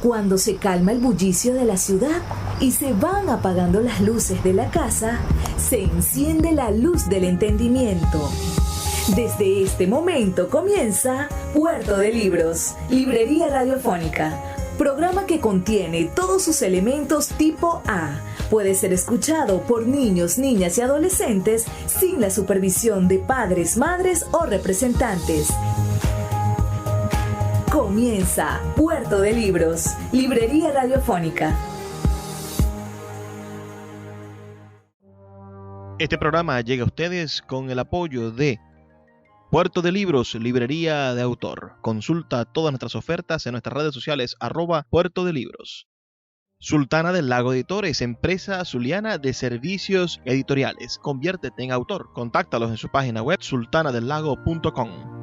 Cuando se calma el bullicio de la ciudad y se van apagando las luces de la casa, se enciende la luz del entendimiento. Desde este momento comienza Puerto de Libros, Librería Radiofónica, programa que contiene todos sus elementos tipo A. Puede ser escuchado por niños, niñas y adolescentes sin la supervisión de padres, madres o representantes. Comienza Puerto de Libros, Librería Radiofónica. Este programa llega a ustedes con el apoyo de Puerto de Libros, Librería de Autor. Consulta todas nuestras ofertas en nuestras redes sociales @Puerto de Libros. Sultana del Lago Editores, empresa zuliana de servicios editoriales. Conviértete en autor. Contáctalos en su página web sultanadelago.com.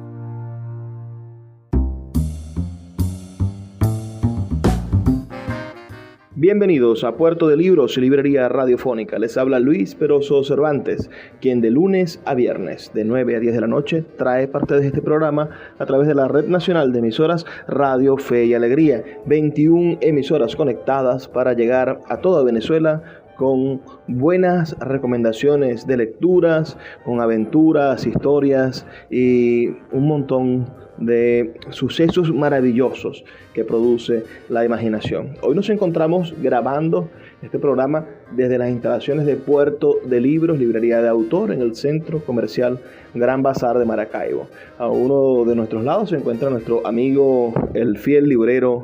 Bienvenidos a Puerto de Libros, Librería Radiofónica. Les habla Luis Peroso Cervantes, quien de lunes a viernes, de 9 a 10 de la noche, trae parte de este programa a través de la Red Nacional de Emisoras Radio Fe y Alegría. 21 emisoras conectadas para llegar a toda Venezuela con buenas recomendaciones de lecturas, con aventuras, historias y un montón de sucesos maravillosos que produce la imaginación. Hoy nos encontramos grabando este programa desde las instalaciones de Puerto de Libros, Librería de Autor, en el Centro Comercial Gran Bazar de Maracaibo. A uno de nuestros lados se encuentra nuestro amigo, el fiel librero,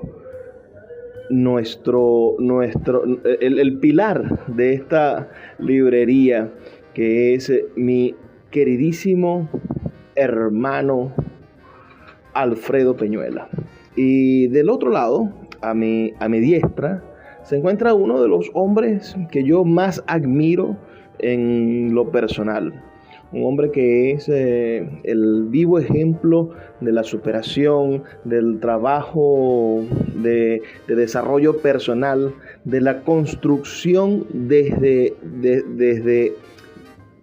el pilar de esta librería, que es mi queridísimo hermano Alfredo Peñuela. Y del otro lado, a mi diestra, se encuentra uno de los hombres que yo más admiro en lo personal. Un hombre que es el vivo ejemplo de la superación, del trabajo de desarrollo personal, de la construcción desde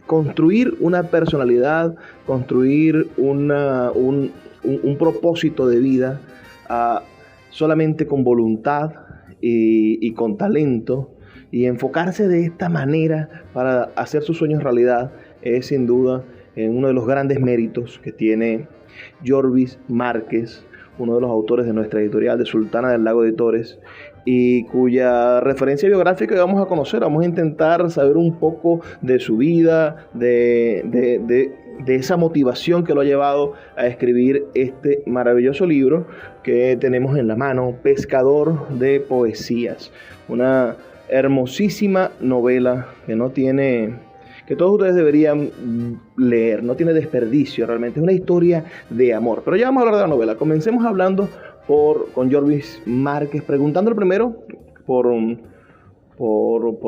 construir una personalidad, construir un propósito de vida solamente con voluntad y con talento, y enfocarse de esta manera para hacer sus sueños realidad es sin duda uno de los grandes méritos que tiene Jorvis Márquez, uno de los autores de nuestra editorial de Sultana del Lago Editores, y cuya referencia biográfica vamos a conocer. Vamos a intentar saber un poco de su vida, de esa motivación que lo ha llevado a escribir este maravilloso libro que tenemos en la mano, Pescador de Poesías. Una hermosísima novela que todos ustedes deberían leer. No tiene desperdicio, realmente es una historia de amor. Pero ya vamos a hablar de la novela. Comencemos hablando con Jorvis Márquez, preguntándole primero por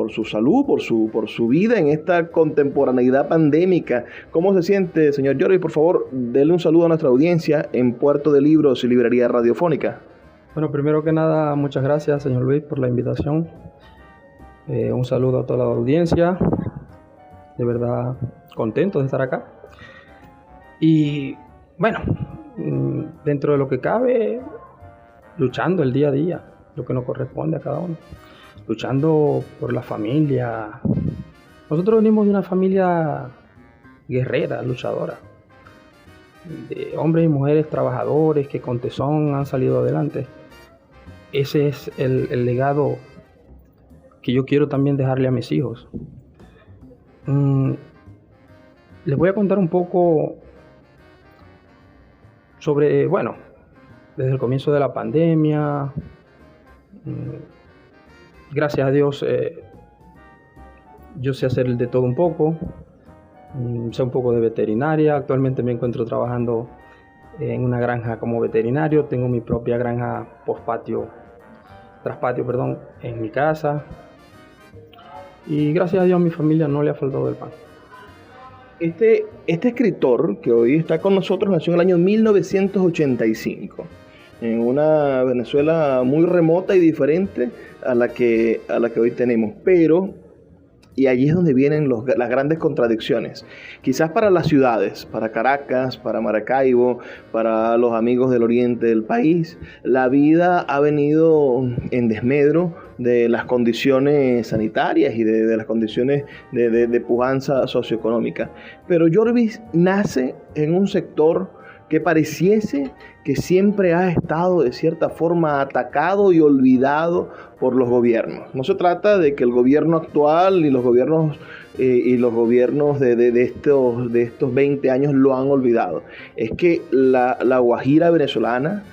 su salud, por su vida en esta contemporaneidad pandémica. ¿Cómo se siente, señor Jorvis? Por favor, denle un saludo a nuestra audiencia en Puerto de Libros y Librería Radiofónica. Bueno, primero que nada, muchas gracias, señor Luis, por la invitación. Un saludo a toda la audiencia. De verdad, contento de estar acá. Y bueno, dentro de lo que cabe, luchando el día a día, lo que nos corresponde a cada uno. Luchando por la familia. Nosotros venimos de una familia guerrera, luchadora, de hombres y mujeres trabajadores que con tesón han salido adelante. Ese es el legado que yo quiero también dejarle a mis hijos. Les voy a contar un poco sobre, desde el comienzo de la pandemia. Gracias a Dios, yo sé hacer de todo un poco. Sé un poco de veterinaria. Actualmente me encuentro trabajando en una granja como veterinario. Tengo mi propia granja traspatio, en mi casa. Y gracias a Dios a mi familia no le ha faltado el pan. Este escritor que hoy está con nosotros nació en el año 1985. En una Venezuela muy remota y diferente a la que hoy tenemos. Pero Y allí es donde vienen las grandes contradicciones. Quizás para las ciudades, para Caracas, para Maracaibo, para los amigos del oriente del país, la vida ha venido en desmedro de las condiciones sanitarias y de las condiciones de pujanza socioeconómica. Pero Jorvis nace en un sector que pareciese que siempre ha estado de cierta forma atacado y olvidado por los gobiernos. No se trata de que el gobierno actual y los gobiernos de estos 20 años lo han olvidado. Es que la Guajira venezolana,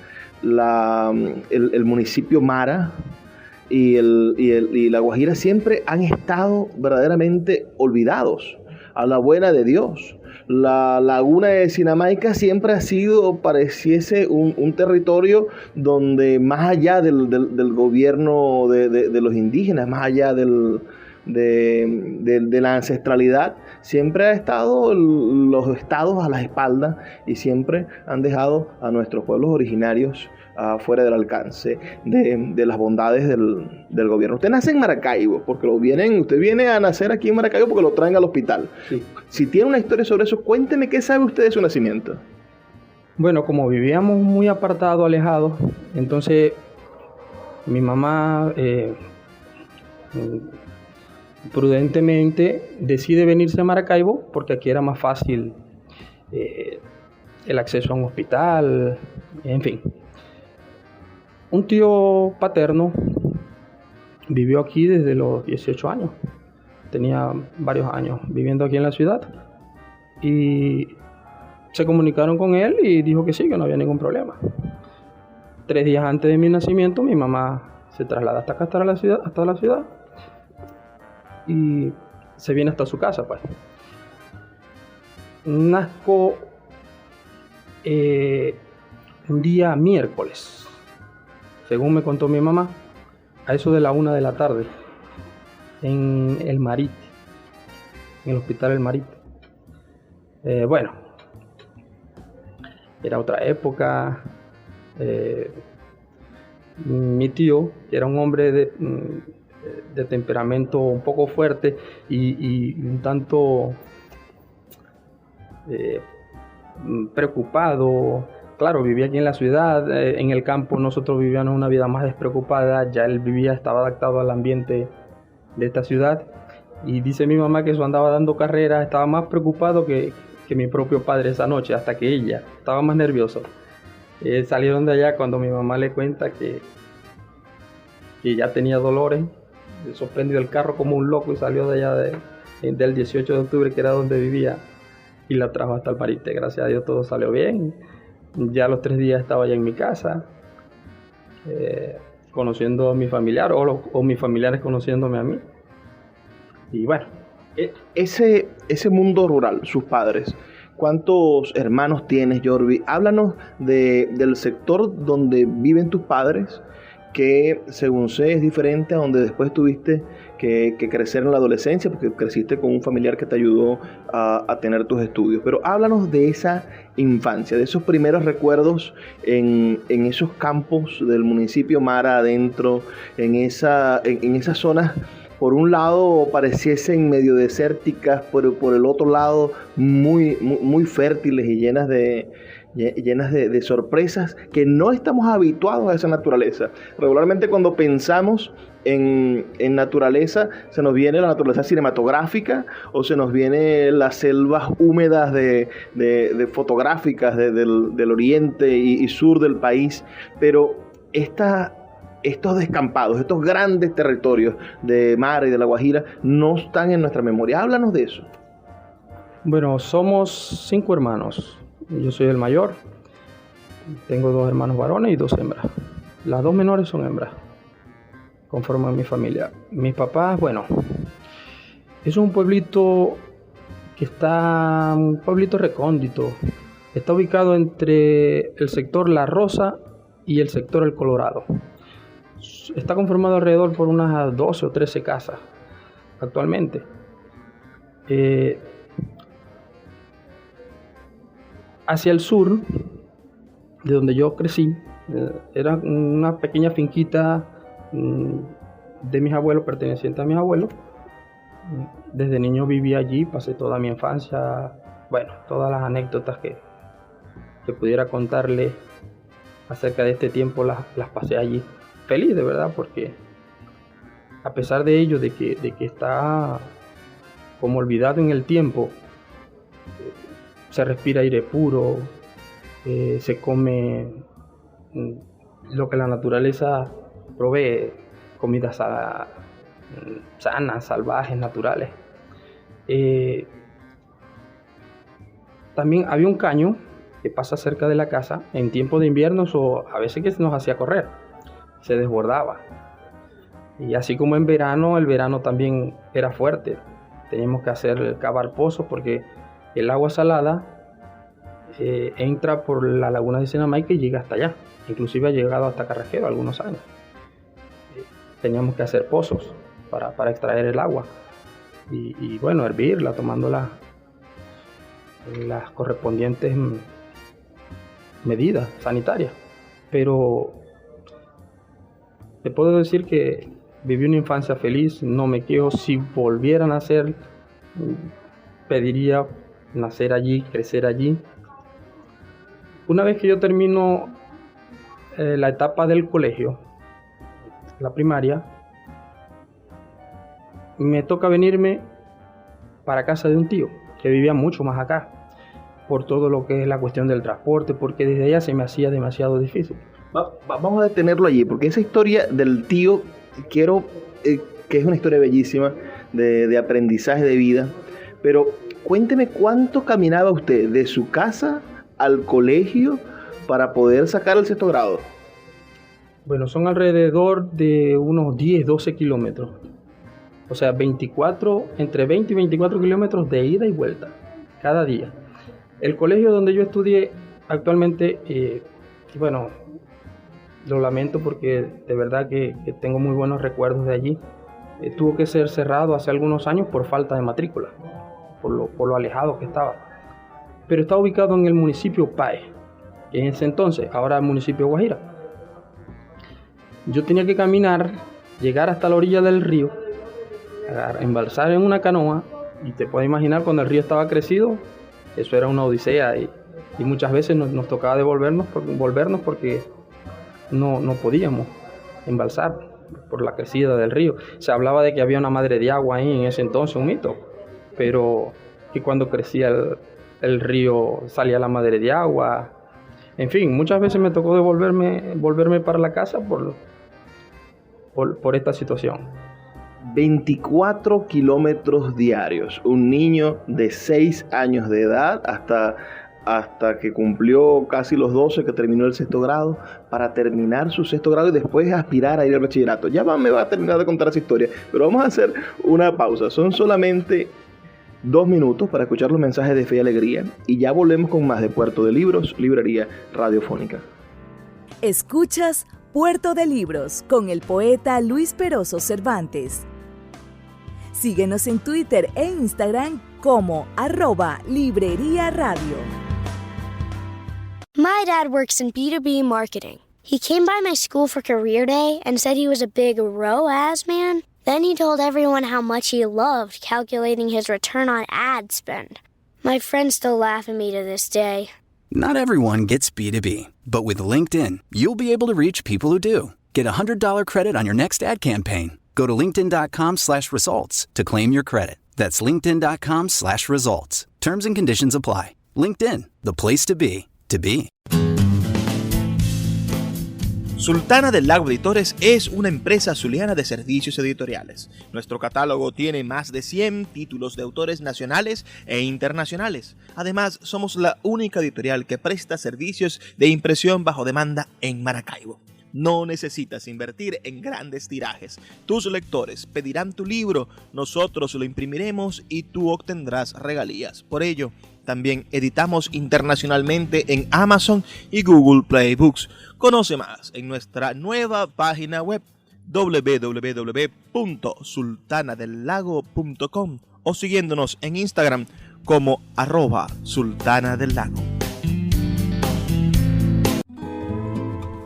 el municipio Mara y la Guajira siempre han estado verdaderamente olvidados a la buena de Dios. La laguna de Sinamaica siempre ha sido, pareciese, un territorio donde más allá del gobierno de los indígenas, más allá de la ancestralidad, siempre ha estado los estados a las espaldas y siempre han dejado a nuestros pueblos originarios fuera del alcance de las bondades del gobierno. Usted nace en Maracaibo, porque usted viene a nacer aquí en Maracaibo porque lo traen al hospital. Sí. Si tiene una historia sobre eso, cuénteme qué sabe usted de su nacimiento. Bueno, como vivíamos muy apartados, alejados, entonces mi mamá prudentemente decide venirse a Maracaibo porque aquí era más fácil el acceso a un hospital, en fin. Un tío paterno vivió aquí desde los 18 años. Tenía varios años viviendo aquí en la ciudad. Y se comunicaron con él y dijo que sí, que no había ningún problema. 3 días antes de mi nacimiento, mi mamá se traslada hasta acá, hasta la ciudad. Y se viene hasta su casa, pues. Nazco un día miércoles. Según me contó mi mamá, a eso de la 1 de la tarde, en el Marite, en el hospital El Marite. Bueno, era otra época. Mi tío, que era un hombre de temperamento un poco fuerte y un tanto preocupado. Claro, vivía aquí en la ciudad, en el campo nosotros vivíamos una vida más despreocupada, ya él estaba adaptado al ambiente de esta ciudad, y dice mi mamá que eso andaba dando carreras, estaba más preocupado que mi propio padre esa noche, hasta que ella estaba más nervioso. Salieron de allá cuando mi mamá le cuenta que ya tenía dolores, sorprendió el carro como un loco y salió de allá del 18 de octubre, que era donde vivía, y la trajo hasta el Marite. Gracias a Dios todo salió bien. Ya a los 3 días estaba ya en mi casa, conociendo a mi familiar o mis familiares conociéndome a mí. Y bueno. Ese mundo rural, sus padres, ¿cuántos hermanos tienes, Jorvis? Háblanos del sector donde viven tus padres, que según sé es diferente a donde después tuviste que crecer en la adolescencia, porque creciste con un familiar que te ayudó a tener tus estudios. Pero háblanos de esa infancia, de esos primeros recuerdos en esos campos del municipio Mara adentro, en esas zonas, por un lado pareciesen medio desérticas, pero por el otro lado muy, muy, muy fértiles y llenas de sorpresas, que no estamos habituados a esa naturaleza. Regularmente cuando pensamos en naturaleza, se nos viene la naturaleza cinematográfica o se nos viene las selvas húmedas de fotográficas del oriente y sur del país, pero estos descampados, estos grandes territorios de Mara y de La Guajira no están en nuestra memoria. Háblanos de eso. Bueno, somos 5 hermanos. Yo soy el mayor. Tengo 2 hermanos varones y 2 hembras. Las 2 menores son hembras. Conforman mi familia. Mis papás, bueno, es un pueblito un pueblito recóndito. Está ubicado entre el sector La Rosa y el sector El Colorado. Está conformado alrededor por unas 12 o 13 casas actualmente. Hacia el sur, de donde yo crecí, era una pequeña finquita de mis abuelos, perteneciente a mis abuelos, Desde niño viví allí, pasé toda mi infancia. Bueno, todas las anécdotas que pudiera contarle acerca de este tiempo las pasé allí. Feliz, de verdad, porque a pesar de ello, de que está como olvidado en el tiempo, se respira aire puro, se come lo que la naturaleza provee, comidas sanas, salvajes, naturales. También había un caño que pasa cerca de la casa en tiempo de invierno, o a veces que nos hacía correr, se desbordaba. Y así como en verano, el verano también era fuerte. Teníamos que cavar pozos porque el agua salada entra por la laguna de Senamay, que llega hasta allá. Inclusive ha llegado hasta Carraquero algunos años. Teníamos que hacer pozos para extraer el agua. Y bueno, hervirla, tomando las correspondientes medidas sanitarias. Pero te puedo decir que viví una infancia feliz, no me quejo. Si volviera a nacer, pediría nacer allí, crecer allí. Una vez que yo termino la etapa del colegio, la primaria, me toca venirme para casa de un tío que vivía mucho más acá, por todo lo que es la cuestión del transporte, porque desde allá se me hacía demasiado difícil. Vamos a detenerlo allí, porque esa historia del tío, quiero que es una historia bellísima de aprendizaje de vida, pero cuénteme cuánto caminaba usted de su casa al colegio para poder sacar el 6º grado. Bueno, son alrededor de unos 10, 12 kilómetros. O sea, entre 20 y 24 kilómetros de ida y vuelta, cada día. El colegio donde yo estudié actualmente, bueno, lo lamento porque de verdad que tengo muy buenos recuerdos de allí. Tuvo que ser cerrado hace algunos años por falta de matrícula, por lo alejado que estaba. Pero está ubicado en el municipio Paez, que en ese entonces, ahora el municipio Guajira. Yo tenía que caminar, llegar hasta la orilla del río, embalsar en una canoa, y te puedes imaginar cuando el río estaba crecido, eso era una odisea, y muchas veces nos tocaba volvernos porque no podíamos embalsar por la crecida del río. Se hablaba de que había una madre de agua ahí en ese entonces, un mito, pero que cuando crecía el río salía la madre de agua. En fin, muchas veces me tocó volverme para la casa por esta situación. 24 kilómetros diarios. Un niño de 6 años de edad hasta que cumplió casi los 12, que terminó el 6º grado, para terminar su 6º grado y después aspirar a ir al bachillerato. Ya me va a terminar de contar esa historia, pero vamos a hacer una pausa. Son solamente 2 minutos para escuchar los mensajes de fe y alegría, y ya volvemos con más de Puerto de Libros, librería radiofónica. Escuchas Puerto de Libros con el poeta Luis Peroso Cervantes. Síguenos en Twitter e Instagram como @Librería Radio. My dad works in B2B marketing. He came by my school for career day and said he was a big ROAS man. Then he told everyone how much he loved calculating his return on ad spend. My friends still laugh at me to this day. Not everyone gets B2B, but with LinkedIn, you'll be able to reach people who do. Get a $100 credit on your next ad campaign. Go to linkedin.com/results to claim your credit. That's linkedin.com/results. Terms and conditions apply. LinkedIn, the place to be, to be. Sultana del Lago Editores es una empresa zuliana de servicios editoriales. Nuestro catálogo tiene más de 100 títulos de autores nacionales e internacionales. Además, somos la única editorial que presta servicios de impresión bajo demanda en Maracaibo. No necesitas invertir en grandes tirajes. Tus lectores pedirán tu libro, nosotros lo imprimiremos y tú obtendrás regalías. Por ello, también editamos internacionalmente en Amazon y Google Play Books. Conoce más en nuestra nueva página web www.sultanadelago.com o siguiéndonos en Instagram como @sultanadelago.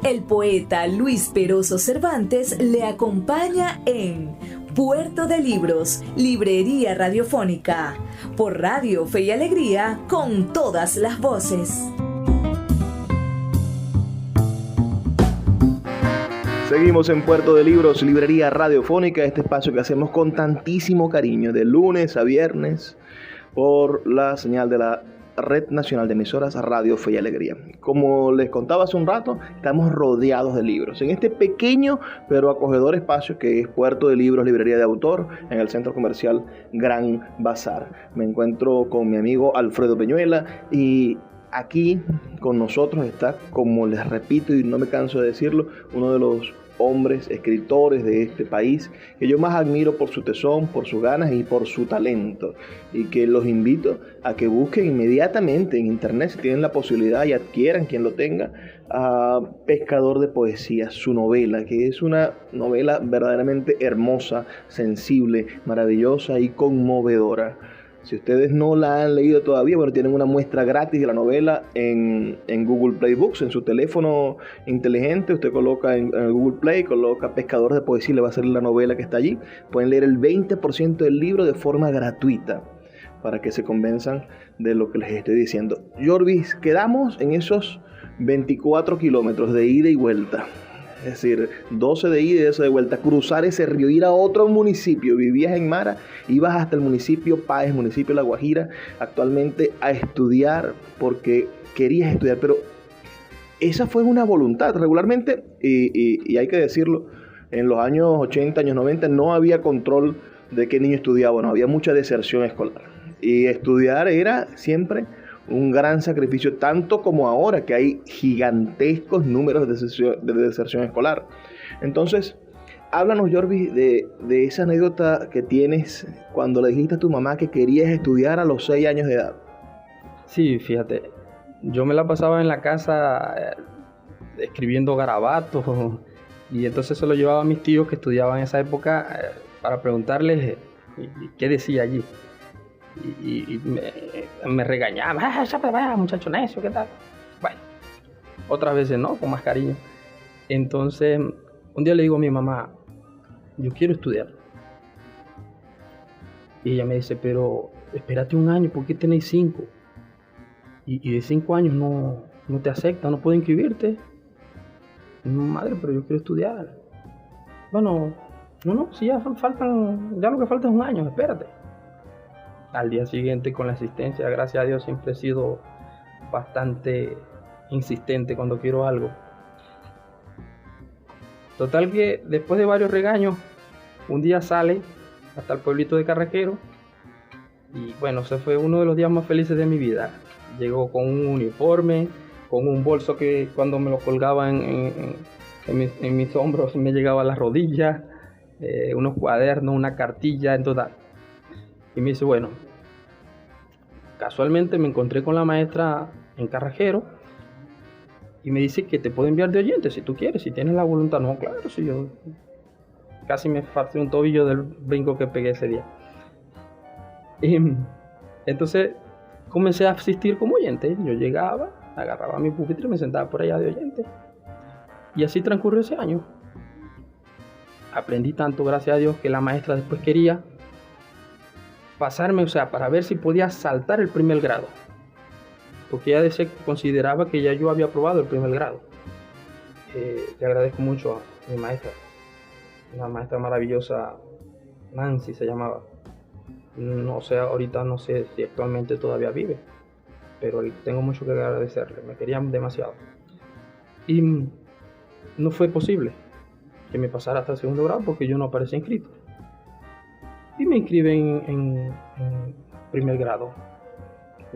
El poeta Luis Peroso Cervantes le acompaña en Puerto de Libros, librería radiofónica, por Radio Fe y Alegría, con todas las voces. Seguimos en Puerto de Libros, librería radiofónica, este espacio que hacemos con tantísimo cariño, de lunes a viernes, por la señal de la Red Nacional de Emisoras Radio Fe y Alegría. Como les contaba hace un rato, estamos rodeados de libros en este pequeño pero acogedor espacio que es Puerto de Libros, librería de autor, en el centro comercial Gran Bazar. Me encuentro con mi amigo Alfredo Peñuela y aquí con nosotros está, como les repito y no me canso de decirlo, uno de los hombres, escritores de este país que yo más admiro por su tesón, por sus ganas y por su talento, y que los invito a que busquen inmediatamente en internet, si tienen la posibilidad, y adquieran, quien lo tenga, a Pescador de Poesía, su novela, que es una novela verdaderamente hermosa, sensible, maravillosa y conmovedora. Si ustedes no la han leído todavía, bueno, tienen una muestra gratis de la novela en Google Play Books, en su teléfono inteligente. Usted coloca en Google Play, coloca Pescador de Poesía y le va a salir la novela que está allí. Pueden leer el 20% del libro de forma gratuita para que se convenzan de lo que les estoy diciendo. Jorvis, quedamos en esos 24 kilómetros de ida y vuelta. Es decir, 12 de ida y 12 de vuelta, cruzar ese río, ir a otro municipio. Vivías en Mara, ibas hasta el municipio Páez, municipio de La Guajira, actualmente a estudiar porque querías estudiar, pero esa fue una voluntad. Regularmente, y hay que decirlo, en los años 80, años 90 no había control de qué niño estudiaba, no había mucha deserción escolar. Y estudiar era siempre un gran sacrificio, tanto como ahora que hay gigantescos números de deserción escolar. Entonces, háblanos, Jorvis, de esa anécdota que tienes cuando le dijiste a tu mamá que querías estudiar a los 6 años de edad. Sí, fíjate, yo me la pasaba en la casa escribiendo garabatos, y entonces se lo llevaba a mis tíos que estudiaban en esa época para preguntarles qué decía allí. Y me regañaba, vaya muchacho necio, ¿qué tal? Bueno, otras veces no, con más cariño. Entonces, un día le digo a mi mamá, yo quiero estudiar. Y ella me dice, pero espérate un año, ¿por qué tenéis 5? Y de 5 años no te aceptan, no puedo inscribirte. Madre, pero yo quiero estudiar. Bueno, no, si ya lo que falta es un año, espérate. Al día siguiente, con la asistencia, gracias a Dios, siempre he sido bastante insistente cuando quiero algo. Total que después de varios regaños, un día sale hasta el pueblito de Carraquero y bueno, ese fue uno de los días más felices de mi vida. Llegó con un uniforme, con un bolso que cuando me lo colgaba en mis hombros me llegaba a las rodillas, unos cuadernos, una cartilla, en total. Y me dice, bueno, casualmente me encontré con la maestra en Carrajero y me dice que te puedo enviar de oyente si tú quieres, si tienes la voluntad. No, claro, si yo casi me farté un tobillo del brinco que pegué ese día. Y entonces comencé a asistir como oyente. Yo llegaba, agarraba mi pupitre y me sentaba por allá de oyente. Y así transcurrió ese año. Aprendí tanto, gracias a Dios, que la maestra después quería pasarme, o sea, para ver si podía saltar el primer grado, porque ella consideraba que ya yo había aprobado el primer grado. Le agradezco mucho a mi maestra, una maestra maravillosa, Nancy se llamaba. No sé, ahorita no sé si actualmente todavía vive, pero tengo mucho que agradecerle, me querían demasiado. Y no fue posible que me pasara hasta el segundo grado porque yo no aparecía inscrito. Y me inscriben en primer grado.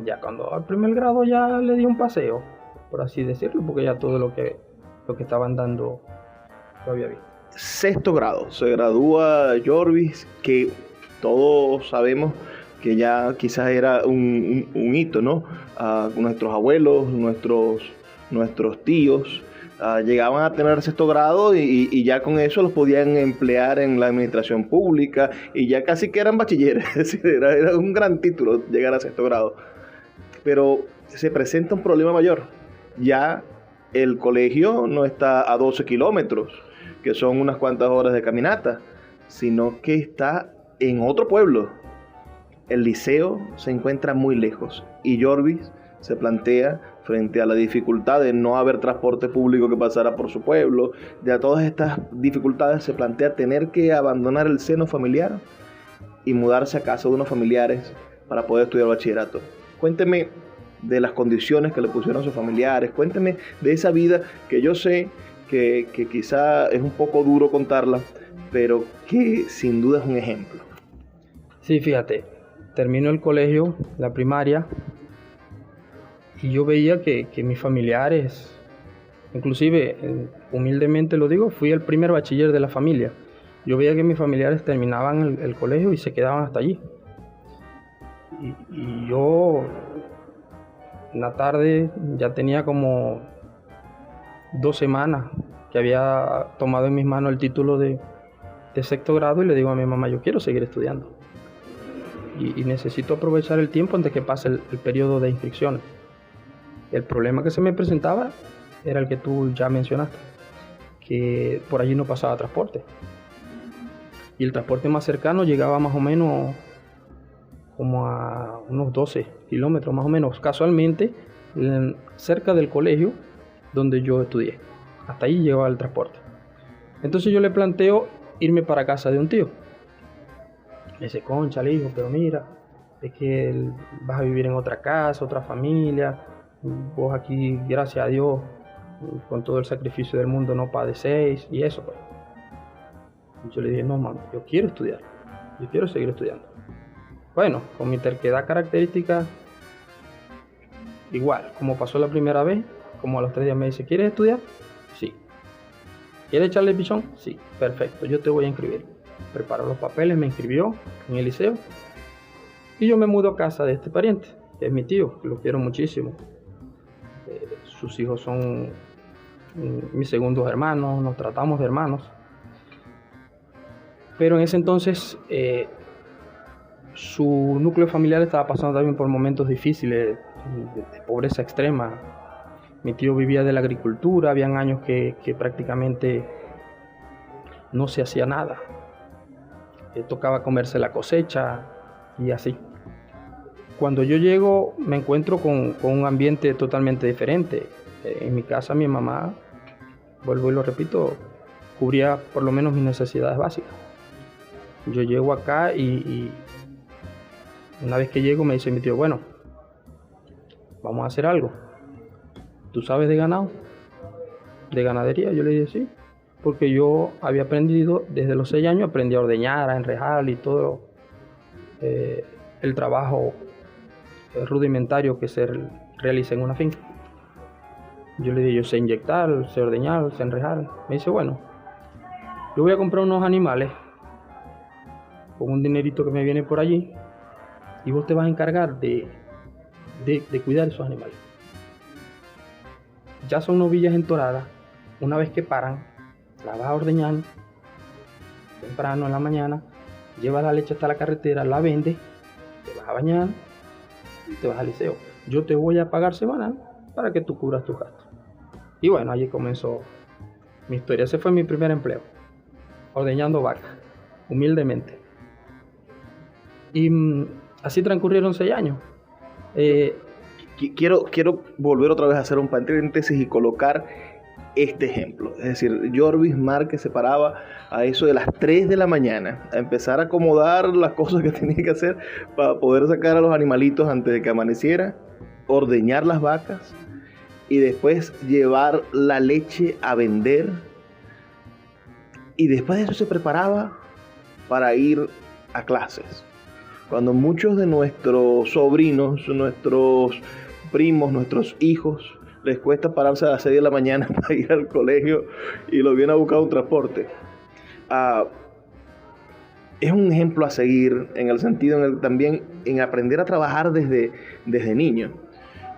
Ya cuando al primer grado ya le di un paseo, por así decirlo, porque ya todo lo que estaban dando lo había visto. Sexto grado, se gradúa Jorvis, que todos sabemos que ya quizás era un hito, ¿no? Nuestros abuelos, nuestros tíos llegaban a tener sexto grado y ya con eso los podían emplear en la administración pública y ya casi que eran bachilleres. Es decir, era un gran título llegar a sexto grado. Pero se presenta un problema mayor. Ya el colegio no está a 12 kilómetros, que son unas cuantas horas de caminata. sino que está en otro pueblo. El liceo se encuentra muy lejos y Jorvis se plantea, frente a la dificultad de no haber transporte público que pasara por su pueblo, de a todas estas dificultades, se plantea tener que abandonar el seno familiar y mudarse a casa de unos familiares para poder estudiar bachillerato. Cuénteme de las condiciones que le pusieron sus familiares, cuénteme de esa vida que yo sé que quizá es un poco duro contarla, pero que sin duda es un ejemplo. Sí, fíjate, termino el colegio, la primaria, y yo veía que mis familiares, inclusive, humildemente lo digo, fui el primer bachiller de la familia. Yo veía que mis familiares terminaban el colegio y se quedaban hasta allí. Y yo, en la tarde, ya tenía como 2 semanas que había tomado en mis manos el título de sexto grado y le digo a mi mamá, yo quiero seguir estudiando. Y necesito aprovechar el tiempo antes que pase el periodo de inscripciones. El problema que se me presentaba era el que tú ya mencionaste, que por allí no pasaba transporte. Y el transporte más cercano llegaba más o menos como a unos 12 kilómetros más o menos, casualmente cerca del colegio donde yo estudié. Hasta ahí llegaba el transporte. Entonces yo le planteo irme para casa de un tío. Me dice, concha, le digo, pero mira, es que vas a vivir en otra casa, otra familia. Vos aquí, gracias a Dios, con todo el sacrificio del mundo no padecéis y eso. Pues. Yo le dije, no, mamá, yo quiero estudiar, yo quiero seguir estudiando. Bueno, con mi terquedad característica, igual, como pasó la primera vez, como a los 3 días me dice, ¿quieres estudiar? Sí. ¿Quieres echarle pichón? Sí, perfecto, yo te voy a inscribir. Preparó los papeles, me inscribió en el liceo y yo me mudo a casa de este pariente, que es mi tío, que lo quiero muchísimo. Sus hijos son mis segundos hermanos, nos tratamos de hermanos. Pero en ese entonces su núcleo familiar estaba pasando también por momentos difíciles de pobreza extrema. Mi tío vivía de la agricultura, habían años que prácticamente no se hacía nada. Tocaba comerse la cosecha y así. Cuando yo llego me encuentro con un ambiente totalmente diferente. En mi casa mi mamá, vuelvo y lo repito, cubría por lo menos mis necesidades básicas. Yo llego acá y una vez que llego me dice mi tío, bueno, vamos a hacer algo. ¿Tú sabes de ganado? ¿De ganadería? Yo le dije sí, porque yo había aprendido, desde los 6 años aprendí a ordeñar, a enrejar y todo el trabajo rudimentario que se realiza en una finca. Yo le dije, yo sé inyectar, sé ordeñar, sé enrejar. Me dice, bueno, yo voy a comprar unos animales con un dinerito que me viene por allí y vos te vas a encargar de cuidar esos animales. Ya son novillas entoradas, una vez que paran, la vas a ordeñar temprano en la mañana, llevas la leche hasta la carretera, la vendes, te vas a bañar y te vas al liceo. Yo te voy a pagar semanal para que tú cubras tus gastos. Y bueno, allí comenzó mi historia. Ese fue mi primer empleo, ordeñando vacas, humildemente. Y así transcurrieron 6 años. Quiero volver otra vez a hacer un paréntesis y colocar este ejemplo. Es decir, Jorvis Márquez se paraba a eso de las 3 de la mañana a empezar a acomodar las cosas que tenía que hacer para poder sacar a los animalitos antes de que amaneciera, ordeñar las vacas y después llevar la leche a vender. Y después de eso se preparaba para ir a clases. Cuando muchos de nuestros sobrinos, nuestros primos, nuestros hijos, les cuesta pararse a las 6 de la mañana para ir al colegio y lo vienen a buscar un transporte. Es un ejemplo a seguir en el sentido también en aprender a trabajar desde niño,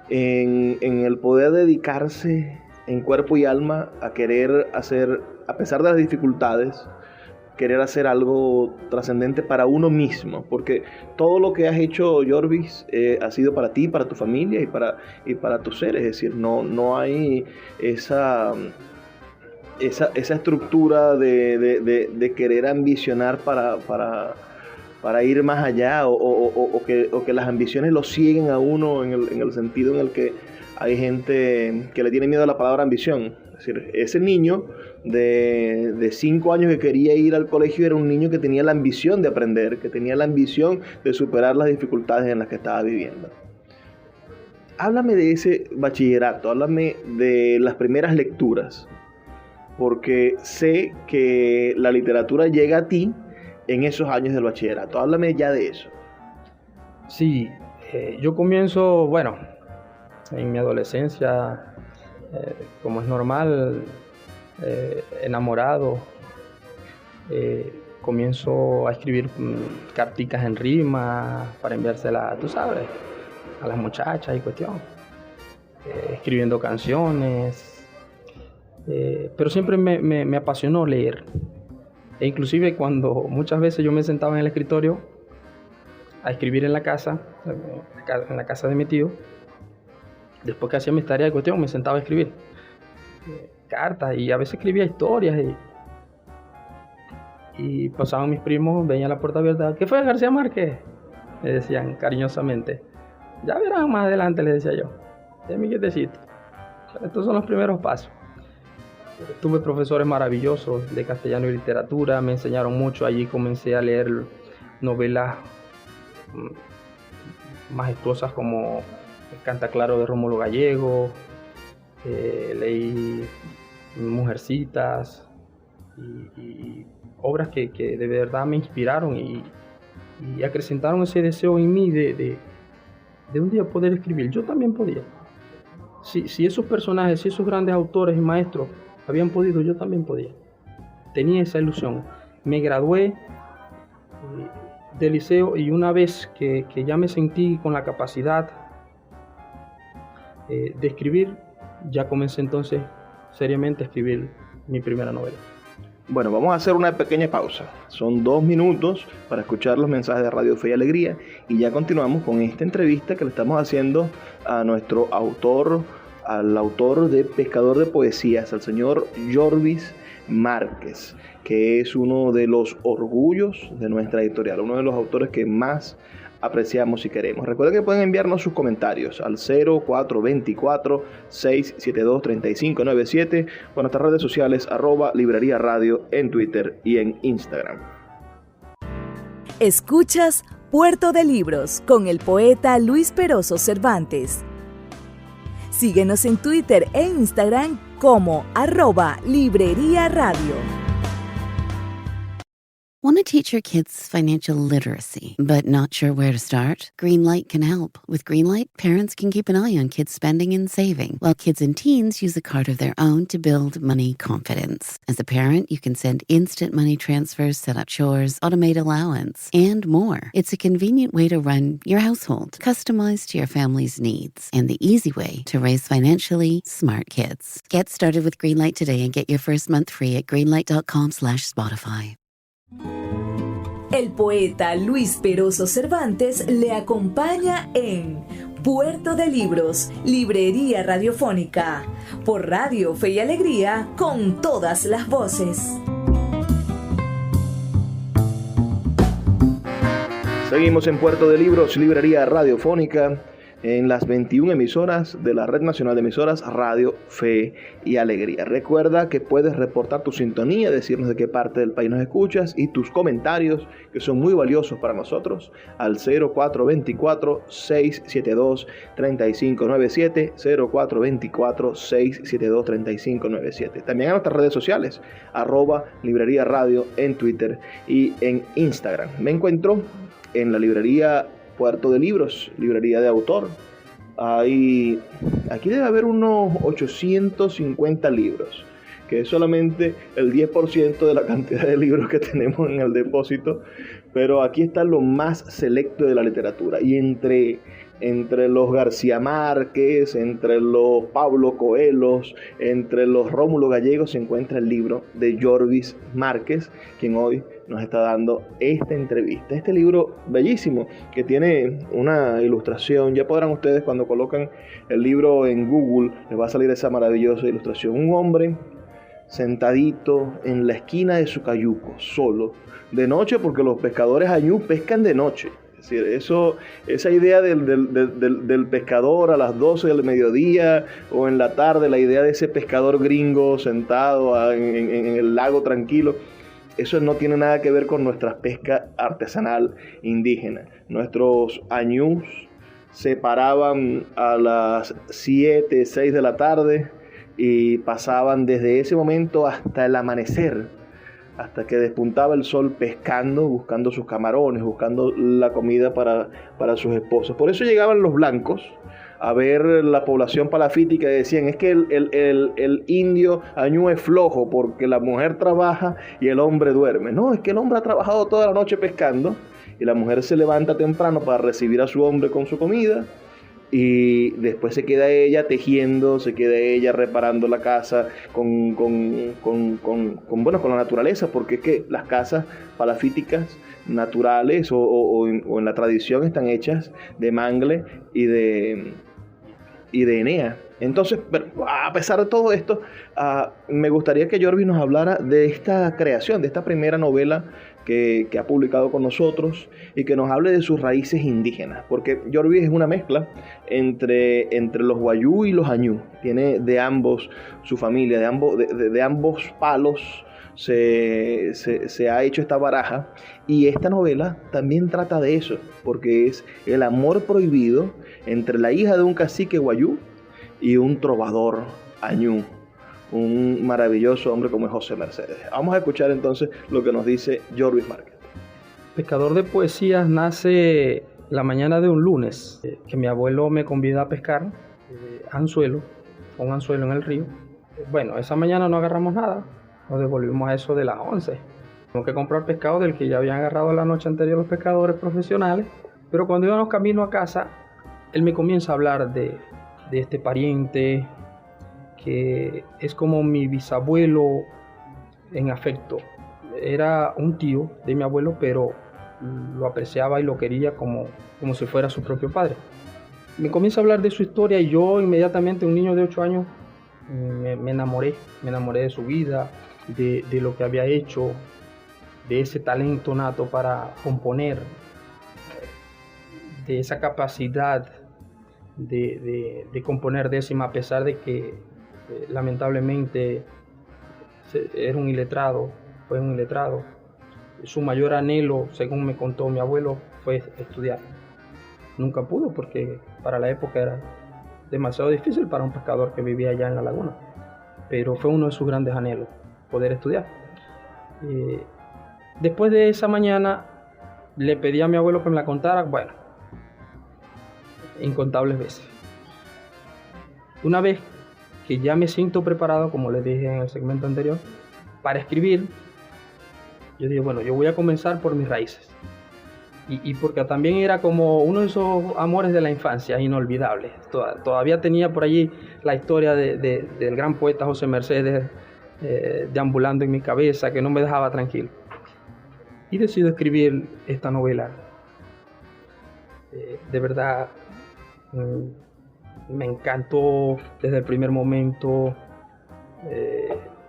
en el poder dedicarse en cuerpo y alma a querer hacer, a pesar de las dificultades, querer hacer algo trascendente para uno mismo, porque todo lo que has hecho, Jorvis, ha sido para ti, para tu familia y para tus seres. Es decir, no hay esa esa estructura de querer ambicionar para ir más allá, o que las ambiciones lo siguen a uno en el sentido en el que hay gente que le tiene miedo a la palabra ambición. Es decir, ese niño de 5 años que quería ir al colegio era un niño que tenía la ambición de aprender, que tenía la ambición de superar las dificultades en las que estaba viviendo. Háblame de ese bachillerato, háblame de las primeras lecturas, porque sé que la literatura llega a ti en esos años del bachillerato. Háblame ya de eso. Sí, yo comienzo, bueno, en mi adolescencia, como es normal, enamorado, comienzo a escribir carticas en rima para enviárselas, tú sabes, a las muchachas y cuestión, escribiendo canciones, pero siempre me apasionó leer. E inclusive cuando muchas veces yo me sentaba en el escritorio a escribir en la casa de mi tío, después que hacía mis tareas de cuestión, me sentaba a escribir cartas, y a veces escribía historias, y pasaban mis primos, veían la puerta abierta. ¿Qué fue, García Márquez?, me decían cariñosamente. Ya verán más adelante, les decía yo. Déjame quietecito. Estos son los primeros pasos. Tuve profesores maravillosos de castellano y literatura, me enseñaron mucho. Allí comencé a leer novelas majestuosas como Canta Claro de Rómulo Gallego, leí Mujercitas y obras que de verdad me inspiraron y acrecentaron ese deseo en mí de un día poder escribir. Yo también podía. Si esos personajes, si esos grandes autores y maestros habían podido, yo también podía. Tenía esa ilusión. Me gradué del liceo, y una vez que ya me sentí con la capacidad de escribir, ya comencé entonces seriamente a escribir mi primera novela. Bueno, vamos a hacer una pequeña pausa. Son 2 minutos para escuchar los mensajes de Radio Fe y Alegría, y ya continuamos con esta entrevista que le estamos haciendo a nuestro autor, al autor de Pescador de Poesías, al señor Jorvis Márquez, que es uno de los orgullos de nuestra editorial, uno de los autores que más apreciamos y queremos. Recuerden que pueden enviarnos sus comentarios al 0424-672-3597 o a nuestras redes sociales @Librería Radio en Twitter y en Instagram. Escuchas Puerto de Libros con el poeta Luis Peroso Cervantes. Síguenos en Twitter e Instagram como @Librería Radio. Want to teach your kids financial literacy, but not sure where to start? Greenlight can help. With Greenlight, parents can keep an eye on kids' spending and saving, while kids and teens use a card of their own to build money confidence. As a parent, you can send instant money transfers, set up chores, automate allowance, and more. It's a convenient way to run your household, customized to your family's needs, and the easy way to raise financially smart kids. Get started with Greenlight today and get your first month free at greenlight.com/Spotify. El poeta Luis Peroso Cervantes le acompaña en Puerto de Libros, Librería Radiofónica, por Radio Fe y Alegría, con todas las voces. Seguimos en Puerto de Libros, Librería Radiofónica, en las 21 emisoras de la Red Nacional de Emisoras Radio Fe y Alegría. Recuerda que puedes reportar tu sintonía, decirnos de qué parte del país nos escuchas, y tus comentarios, que son muy valiosos para nosotros, al 0424-672-3597, 0424-672-3597. También a nuestras redes sociales, @Librería Radio en Twitter y en Instagram. Me encuentro en la librería Puerto de Libros, librería de autor. Aquí debe haber unos 850 libros, que es solamente el 10% de la cantidad de libros que tenemos en el depósito, pero aquí está lo más selecto de la literatura, y entre los García Márquez, entre los Pablo Coelhos, entre los Rómulo Gallegos, se encuentra el libro de Jorvis Márquez, quien hoy nos está dando esta entrevista. Este libro bellísimo, que tiene una ilustración. Ya podrán ustedes, cuando colocan el libro en Google, les va a salir esa maravillosa ilustración. Un hombre sentadito en la esquina de su cayuco, solo, de noche, porque los pescadores añú pescan de noche. Es decir, esa idea del pescador a las 12 del mediodía o en la tarde, la idea de ese pescador gringo sentado en el lago tranquilo, eso no tiene nada que ver con nuestra pesca artesanal indígena. Nuestros añús se paraban a las 7, 6 de la tarde y pasaban desde ese momento hasta el amanecer, hasta que despuntaba el sol, pescando, buscando sus camarones, buscando la comida para sus esposas. Por eso llegaban los blancos a ver la población palafítica y decían, es que el indio añú es flojo porque la mujer trabaja y el hombre duerme. No, es que el hombre ha trabajado toda la noche pescando y la mujer se levanta temprano para recibir a su hombre con su comida, y después se queda ella tejiendo, se queda ella reparando la casa con la naturaleza, porque es que las casas palafíticas naturales o en la tradición están hechas de mangle y de enea. Entonces, a pesar de todo esto, me gustaría que Jorvis nos hablara de esta creación, de esta primera novela que ha publicado con nosotros, y que nos hable de sus raíces indígenas, porque Jorvis es una mezcla entre los guayú y los añú. Tiene de ambos su familia, de ambos palos se ha hecho esta baraja, y esta novela también trata de eso, porque es el amor prohibido entre la hija de un cacique guayú y un trovador añú, un maravilloso hombre como es José Mercedes. Vamos a escuchar entonces lo que nos dice Jorvis Márquez. Pescador de Poesías nace la mañana de un lunes, que mi abuelo me convida a pescar un anzuelo en el río. Bueno, esa mañana no agarramos nada, nos devolvimos a eso de las 11. Tengo que comprar pescado del que ya habían agarrado la noche anterior los pescadores profesionales, pero cuando íbamos camino a casa, él me comienza a hablar de este pariente que es como mi bisabuelo en afecto. Era un tío de mi abuelo, pero lo apreciaba y lo quería como si fuera su propio padre. Me comienza a hablar de su historia y yo inmediatamente, un niño de 8 años, me enamoré de su vida, de lo que había hecho, de ese talento nato para componer, de esa capacidad de componer décima, a pesar de que lamentablemente era un iletrado, fue un iletrado. Su mayor anhelo, según me contó mi abuelo, fue estudiar. Nunca pudo, porque para la época era demasiado difícil para un pescador que vivía allá en la laguna, pero fue uno de sus grandes anhelos, poder estudiar. Después de esa mañana le pedí a mi abuelo que me la contara, bueno, incontables veces. Una vez que ya me siento preparado, como les dije en el segmento anterior, para escribir, yo dije, bueno, yo voy a comenzar por mis raíces. Y porque también era como uno de esos amores de la infancia, inolvidables. Todavía tenía por allí la historia del gran poeta José Mercedes deambulando en mi cabeza, que no me dejaba tranquilo. Y decido escribir esta novela. De verdad, me encantó desde el primer momento.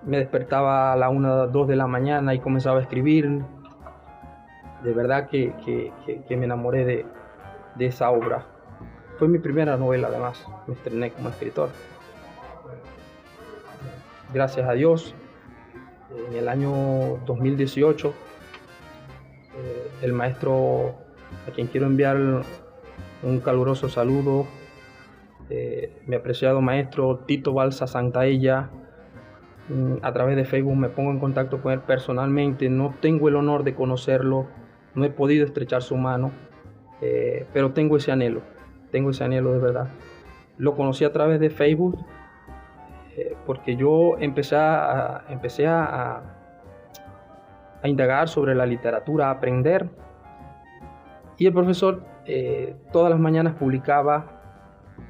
Me despertaba a la 1, 2 de la mañana y comenzaba a escribir. De verdad que me enamoré de esa obra. Fue mi primera novela, además. Me estrené como escritor. Gracias a Dios, en el año 2018, el maestro, a quien quiero enviar un caluroso saludo, mi apreciado maestro Tito Balsa Santaella, a través de Facebook me pongo en contacto con él personalmente. No tengo el honor de conocerlo, no he podido estrechar su mano, pero tengo ese anhelo de verdad. Lo conocí a través de Facebook, porque yo empecé a indagar sobre la literatura, a aprender, y el profesor todas las mañanas publicaba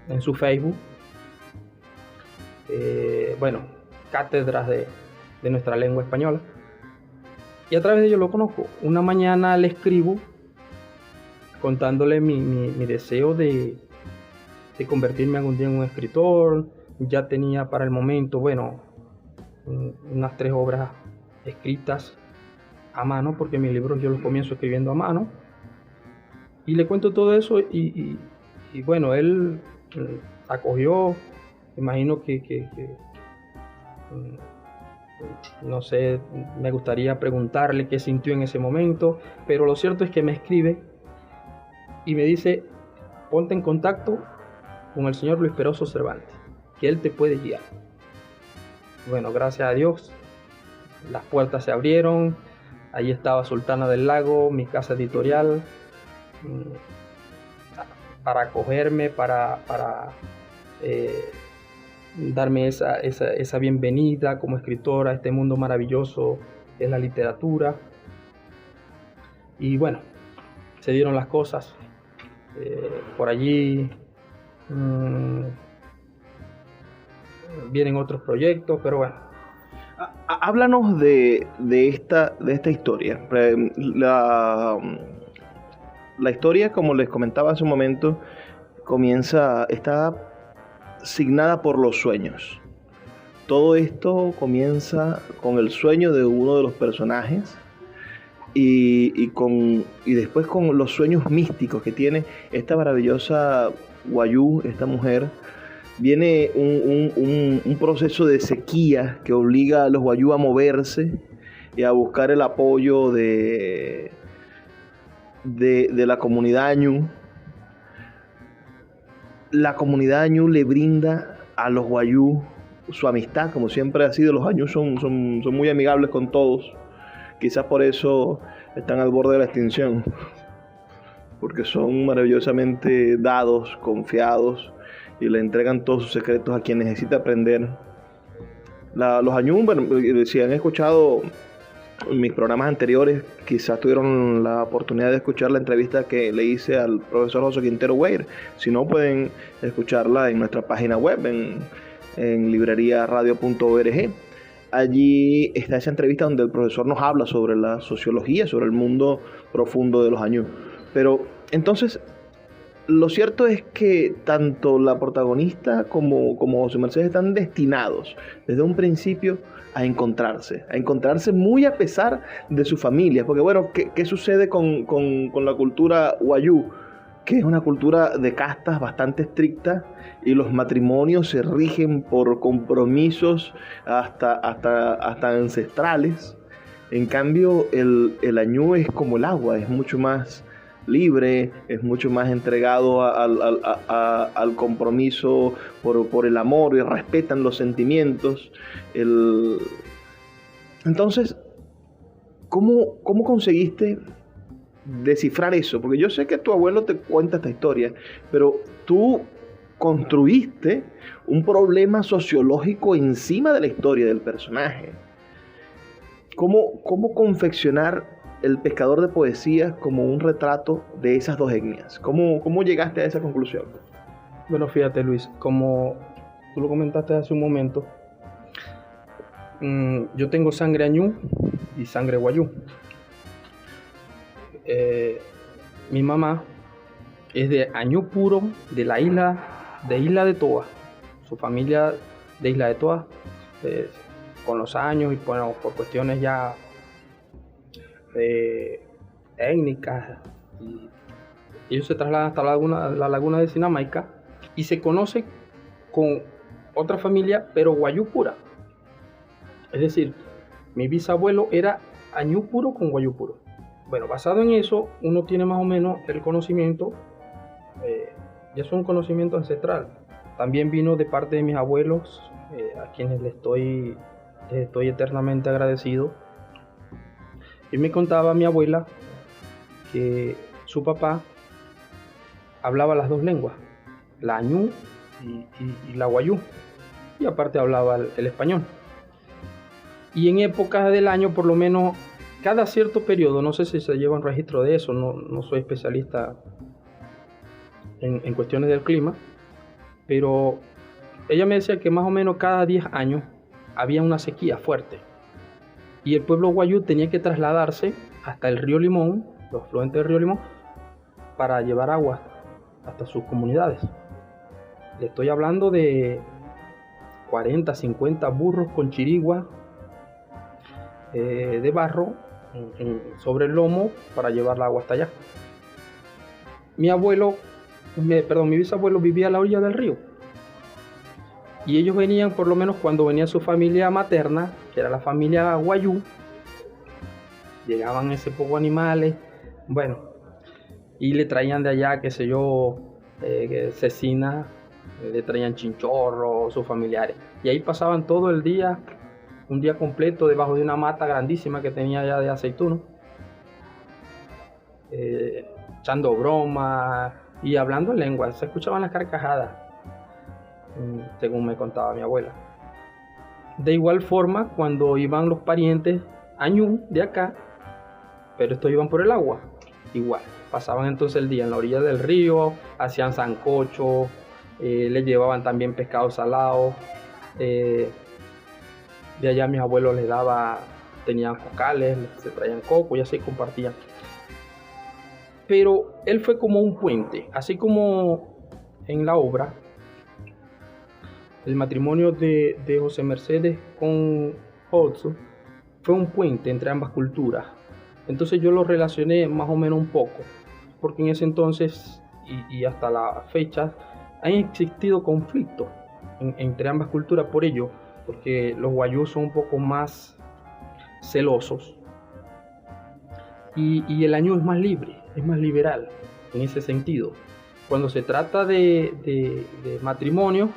en su Facebook cátedras de nuestra lengua española, y a través de ello lo conozco. Una mañana le escribo contándole mi deseo de convertirme algún día en un escritor. Ya tenía para el momento, unas 3 obras escritas a mano, porque mis libros yo los comienzo escribiendo a mano. Y le cuento todo eso y bueno, él acogió. Imagino que no sé, me gustaría preguntarle qué sintió en ese momento, pero lo cierto es que me escribe y me dice: ponte en contacto con el señor Luis Peroso Cervantes, que él te puede guiar. Bueno, gracias a Dios, las puertas se abrieron. Ahí estaba Sultana del Lago, mi casa editorial, para acogerme, para darme esa bienvenida como escritor a este mundo maravilloso que es la literatura. Y bueno, se dieron las cosas. Por allí vienen otros proyectos, pero bueno. Háblanos de esta historia. La historia, como les comentaba hace un momento, está signada por los sueños. Todo esto comienza con el sueño de uno de los personajes y después con los sueños místicos que tiene esta maravillosa Wayúu, esta mujer. Viene un proceso de sequía que obliga a los Wayúu a moverse y a buscar el apoyo de la comunidad Añú. La comunidad Añú le brinda a los Wayúu su amistad, como siempre ha sido. Los Añú son muy amigables con todos. Quizás por eso están al borde de la extinción, porque son maravillosamente dados, confiados, y le entregan todos sus secretos a quien necesita aprender. Los Añú, bueno, si han escuchado mis programas anteriores, quizás tuvieron la oportunidad de escuchar la entrevista que le hice al profesor José Quintero Weir. Si no, pueden escucharla en nuestra página web, en libreriaradio.org. Allí está esa entrevista donde el profesor nos habla sobre la sociología, sobre el mundo profundo de los Añú. Pero entonces, lo cierto es que tanto la protagonista como José Mercedes están destinados desde un principio a encontrarse muy a pesar de su familia. Porque bueno, ¿qué sucede con la cultura Wayúu? Que es una cultura de castas bastante estricta y los matrimonios se rigen por compromisos hasta ancestrales. En cambio, el Añú es como el agua, es mucho más libre, es mucho más entregado al compromiso por el amor, y respetan los sentimientos. Entonces, ¿cómo conseguiste descifrar eso? Porque yo sé que tu abuelo te cuenta esta historia, pero tú construiste un problema sociológico encima de la historia del personaje. ¿Cómo confeccionar El pescador de poesías como un retrato de esas dos etnias? ¿Cómo llegaste a esa conclusión? Bueno, fíjate, Luis, como tú lo comentaste hace un momento, yo tengo sangre Añú y sangre Wayúu. Mi mamá es de Añú puro, de la Isla de Toa. Su familia de Isla de Toa, con los años y bueno, por cuestiones ya técnicas, y ellos se trasladan hasta la laguna de Sinamaica y se conoce con otra familia, pero Wayúu pura. Es decir, mi bisabuelo era Añú puro con Wayúu puro. Bueno, basado en eso, uno tiene más o menos el conocimiento, ya es un conocimiento ancestral. También vino de parte de mis abuelos, a quienes les estoy eternamente agradecido. Y me contaba mi abuela que su papá hablaba las dos lenguas, la Añú y la Wayúu, y aparte hablaba el español. Y en épocas del año, por lo menos cada cierto periodo, no sé si se lleva un registro de eso, no soy especialista en cuestiones del clima, pero ella me decía que más o menos cada 10 años había una sequía fuerte. Y el pueblo Wayúu tenía que trasladarse hasta el río Limón, los afluentes del río Limón, para llevar agua hasta sus comunidades. Le estoy hablando de 40, 50 burros con chirigua de barro sobre el lomo para llevar el agua hasta allá. Mi bisabuelo vivía a la orilla del río. Y ellos venían, por lo menos cuando venía su familia materna, que era la familia Guayú, llegaban ese poco animales, bueno, y le traían de allá, qué sé yo, cecina, le traían chinchorros, sus familiares. Y ahí pasaban todo el día, un día completo, debajo de una mata grandísima que tenía allá de aceituno, echando bromas y hablando en lengua. Se escuchaban las carcajadas, según me contaba mi abuela. De igual forma, cuando iban los parientes añú de acá, pero estos iban por el agua, igual. Pasaban entonces el día en la orilla del río, hacían sancocho, les llevaban también pescado salado. De allá mis abuelos les tenían cocales, se traían coco y así compartían. Pero él fue como un puente, así como en la obra, el matrimonio de José Mercedes con Hudson fue un puente entre ambas culturas. Entonces yo lo relacioné más o menos un poco, porque en ese entonces y hasta la fecha han existido conflictos entre ambas culturas por ello, porque los guayús son un poco más celosos y el añú es más libre, es más liberal en ese sentido. Cuando se trata de matrimonio,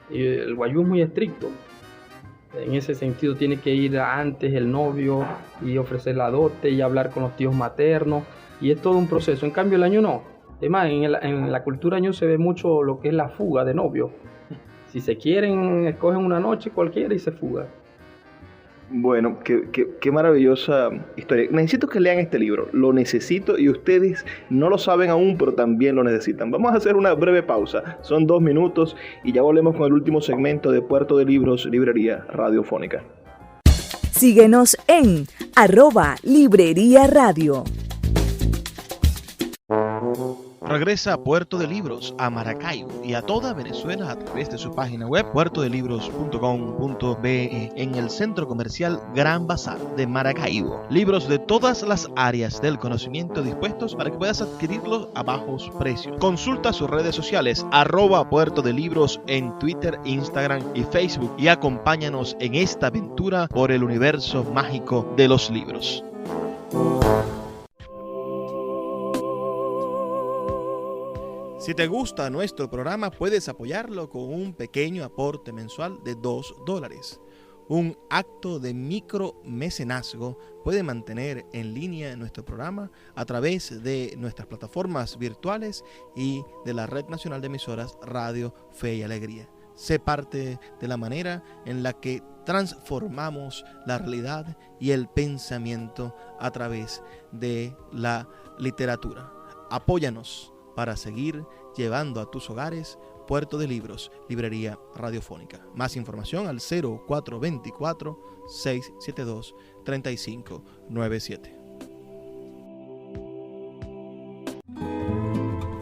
el guayú es muy estricto. En ese sentido tiene que ir antes el novio y ofrecer la dote y hablar con los tíos maternos, y es todo un proceso. En cambio el añú no. Además, en la cultura añú se ve mucho lo que es la fuga de novios. Si se quieren, escogen una noche cualquiera y se fugan. Bueno, qué maravillosa historia. Necesito que lean este libro, lo necesito, y ustedes no lo saben aún, pero también lo necesitan. Vamos a hacer una breve pausa, son 2 minutos y ya volvemos con el último segmento de Puerto de Libros, Librería Radiofónica. Síguenos en @Librería Radio. Regresa a Puerto de Libros, a Maracaibo y a toda Venezuela a través de su página web puertodelibros.com.be en el centro comercial Gran Bazar de Maracaibo. Libros de todas las áreas del conocimiento dispuestos para que puedas adquirirlos a bajos precios. Consulta sus redes sociales @Puerto de Libros en Twitter, Instagram y Facebook y acompáñanos en esta aventura por el universo mágico de los libros. Si te gusta nuestro programa, puedes apoyarlo con un pequeño aporte mensual de $2. Un acto de micromecenazgo puede mantener en línea nuestro programa a través de nuestras plataformas virtuales y de la Red Nacional de Emisoras Radio Fe y Alegría. Sé parte de la manera en la que transformamos la realidad y el pensamiento a través de la literatura. Apóyanos para seguir llevando a tus hogares Puerto de Libros, Librería Radiofónica. Más información al 0424-672-3597.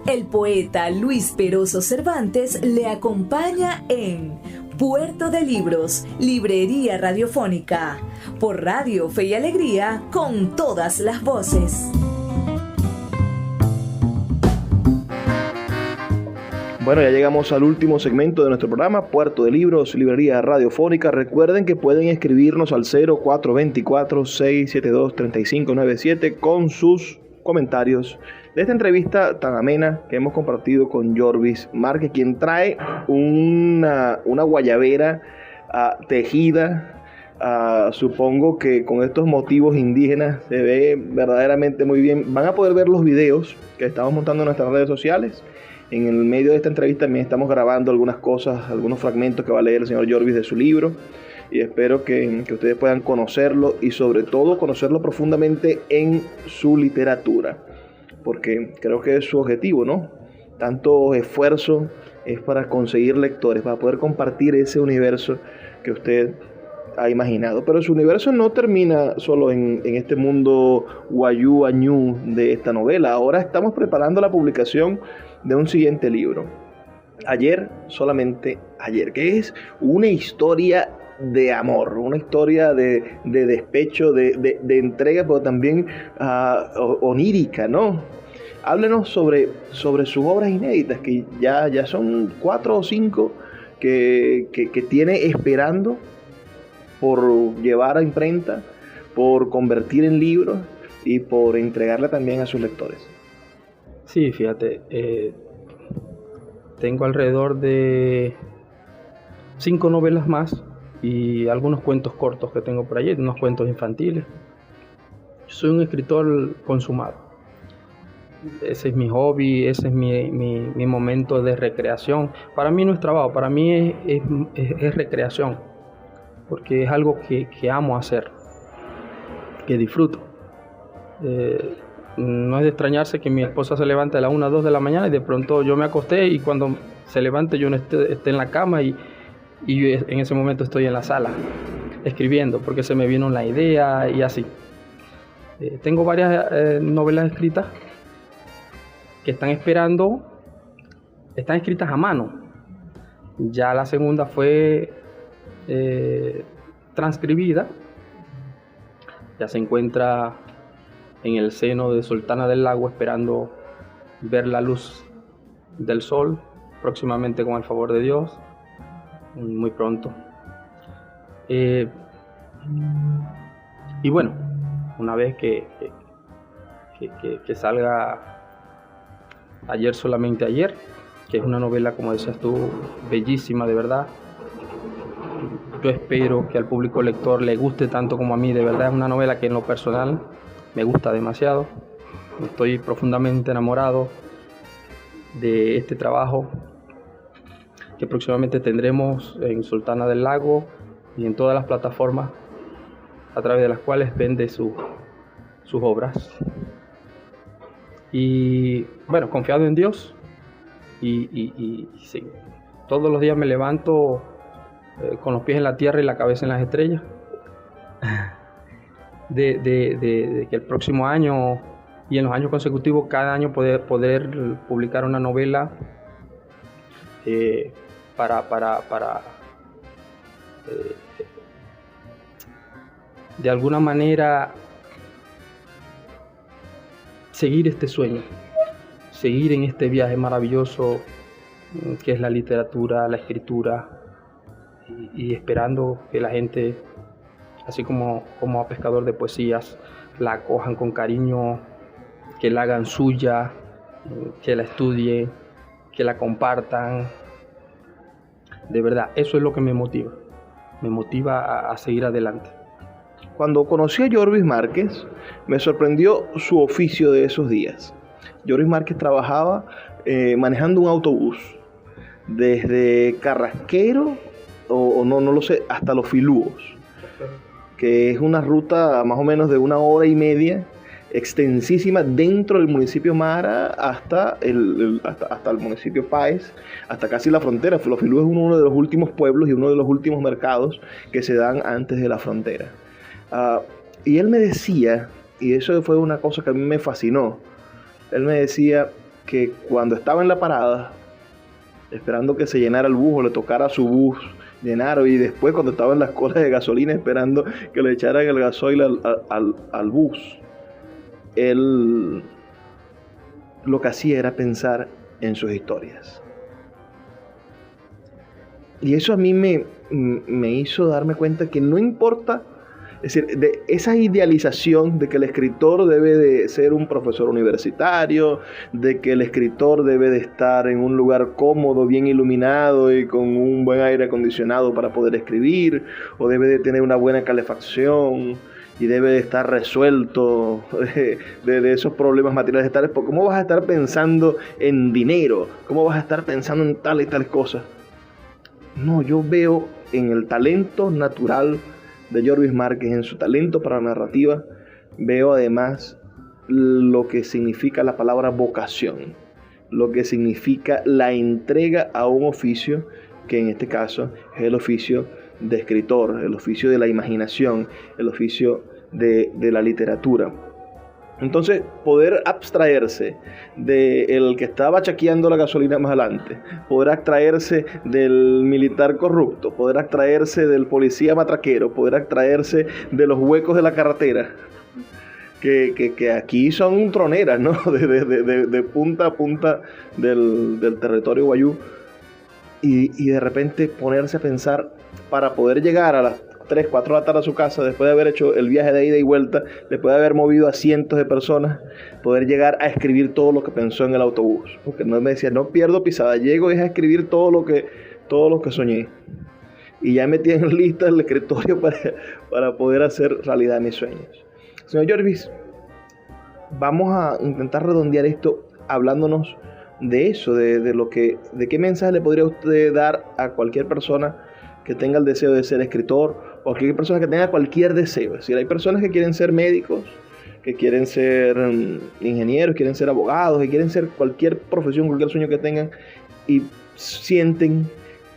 El poeta Luis Peroso Cervantes le acompaña en Puerto de Libros, Librería Radiofónica, por Radio Fe y Alegría, con todas las voces. Bueno, ya llegamos al último segmento de nuestro programa, Puerto de Libros, Librería Radiofónica. Recuerden que pueden escribirnos al 0424-672-3597 con sus comentarios de esta entrevista tan amena que hemos compartido con Jorvis Márquez, quien trae una guayabera tejida. Supongo que con estos motivos indígenas se ve verdaderamente muy bien. Van a poder ver los videos que estamos montando en nuestras redes sociales. En el medio de esta entrevista también estamos grabando algunas cosas, algunos fragmentos que va a leer el señor Jorvis de su libro, y espero que ustedes puedan conocerlo y sobre todo conocerlo profundamente en su literatura, porque creo que es su objetivo, ¿no? Tanto esfuerzo es para conseguir lectores, para poder compartir ese universo que usted ha imaginado. Pero su universo no termina solo en este mundo guayú añú de esta novela. Ahora estamos preparando la publicación de un siguiente libro. Ayer, solamente ayer, que es una historia de amor, una historia de despecho, de entrega, pero también onírica, ¿no? Háblenos sobre sus obras inéditas, que ya son 4 o 5 que tiene esperando por llevar a imprenta, por convertir en libros y por entregarla también a sus lectores. Sí, fíjate, tengo alrededor de 5 novelas más y algunos cuentos cortos que tengo por allí, unos cuentos infantiles. Soy un escritor consumado. Ese es mi hobby, ese es mi momento de recreación. Para mí no es trabajo, para mí es recreación, porque es algo que amo hacer, que disfruto. No es de extrañarse que mi esposa se levante a las 1 o 2 de la mañana y de pronto yo me acosté y cuando se levante yo no esté en la cama y en ese momento estoy en la sala escribiendo porque se me vino la idea y así. Tengo varias novelas escritas que están escritas a mano. Ya la segunda fue transcribida, ya se encuentra en el seno de Sultana del Lago esperando ver la luz del sol, próximamente con el favor de Dios, muy pronto. Y bueno, una vez que salga Ayer, solamente ayer, que es una novela, como decías tú, bellísima, de verdad. Yo espero que al público lector le guste tanto como a mí, de verdad es una novela que en lo personal me gusta demasiado. Estoy profundamente enamorado de este trabajo que próximamente tendremos en Sultana del Lago y en todas las plataformas a través de las cuales vende sus obras. Y bueno, confiado en Dios y sí, todos los días me levanto con los pies en la tierra y la cabeza en las estrellas de que el próximo año y en los años consecutivos, cada año poder publicar una novela para de alguna manera seguir este sueño, seguir en este viaje maravilloso que es la literatura, la escritura, y esperando que la gente, así como a Pescador de Poesías, la acojan con cariño, que la hagan suya, que la estudien, que la compartan. De verdad, eso es lo que me motiva a seguir adelante. Cuando conocí a Jorvis Márquez, me sorprendió su oficio de esos días. Jorvis Márquez trabajaba manejando un autobús desde Carrasquero, no lo sé, hasta Los Filúos, que es una ruta más o menos de 1 hora y media, extensísima, dentro del municipio Mara hasta el municipio Páez, hasta casi la frontera. Los Filúos es uno de los últimos pueblos y uno de los últimos mercados que se dan antes de la frontera. Y él me decía, y eso fue una cosa que a mí me fascinó, él me decía que cuando estaba en la parada, esperando que se llenara el bus o le tocara a su bus llenar, y después cuando estaba en las colas de gasolina esperando que le echaran el gasoil al bus, él lo que hacía era pensar en sus historias. Y eso a mí me hizo darme cuenta que no importa, es decir, de esa idealización de que el escritor debe de ser un profesor universitario, de que el escritor debe de estar en un lugar cómodo, bien iluminado y con un buen aire acondicionado para poder escribir, o debe de tener una buena calefacción y debe de estar resuelto de esos problemas materiales tales. ¿Cómo vas a estar pensando en dinero? ¿Cómo vas a estar pensando en tal y tal cosa? No, yo veo en el talento natural de Jorvis Márquez, en su talento para la narrativa, veo además lo que significa la palabra vocación, lo que significa la entrega a un oficio, que en este caso es el oficio de escritor, el oficio de la imaginación, el oficio de la literatura. Entonces, poder abstraerse del que estaba chaqueando la gasolina más adelante, poder abstraerse del militar corrupto, poder abstraerse del policía matraquero, poder abstraerse de los huecos de la carretera, que aquí son troneras, ¿no? De punta a punta del territorio guayú, y de repente ponerse a pensar para poder llegar a las 3, 4 de la tarde a su casa, después de haber hecho el viaje de ida y vuelta, después de haber movido a cientos de personas, poder llegar a escribir todo lo que pensó en el autobús. Porque no me decía, no pierdo pisada, llego a escribir todo lo que soñé. Y ya metí en lista el escritorio para poder hacer realidad mis sueños. Señor Jorvis, vamos a intentar redondear esto hablándonos de eso, de qué mensaje le podría usted dar a cualquier persona que tenga el deseo de ser escritor, o a cualquier persona que tenga cualquier deseo. Es decir, hay personas que quieren ser médicos, que quieren ser ingenieros, quieren ser abogados, que quieren ser cualquier profesión, cualquier sueño que tengan, y sienten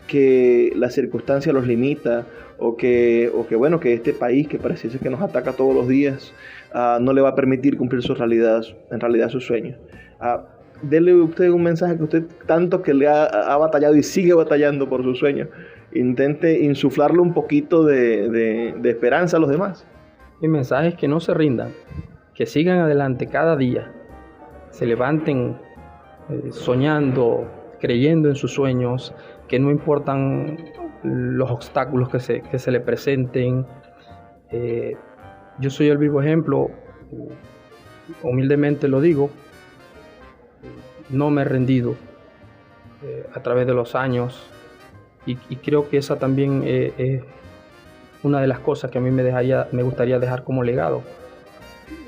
que la circunstancia los limita, o que este país que pareciese que nos ataca todos los días no le va a permitir cumplir sus realidades, en realidad sus sueños. Dele usted un mensaje que usted tanto que le ha batallado y sigue batallando por sus sueños. Intente insuflarle un poquito de esperanza a los demás. Mi mensaje es que no se rindan, que sigan adelante cada día, se levanten soñando, creyendo en sus sueños, que no importan los obstáculos que se le presenten. Yo soy el vivo ejemplo, humildemente lo digo, no me he rendido a través de los años. Y creo que esa también es una de las cosas que a mí me gustaría dejar como legado.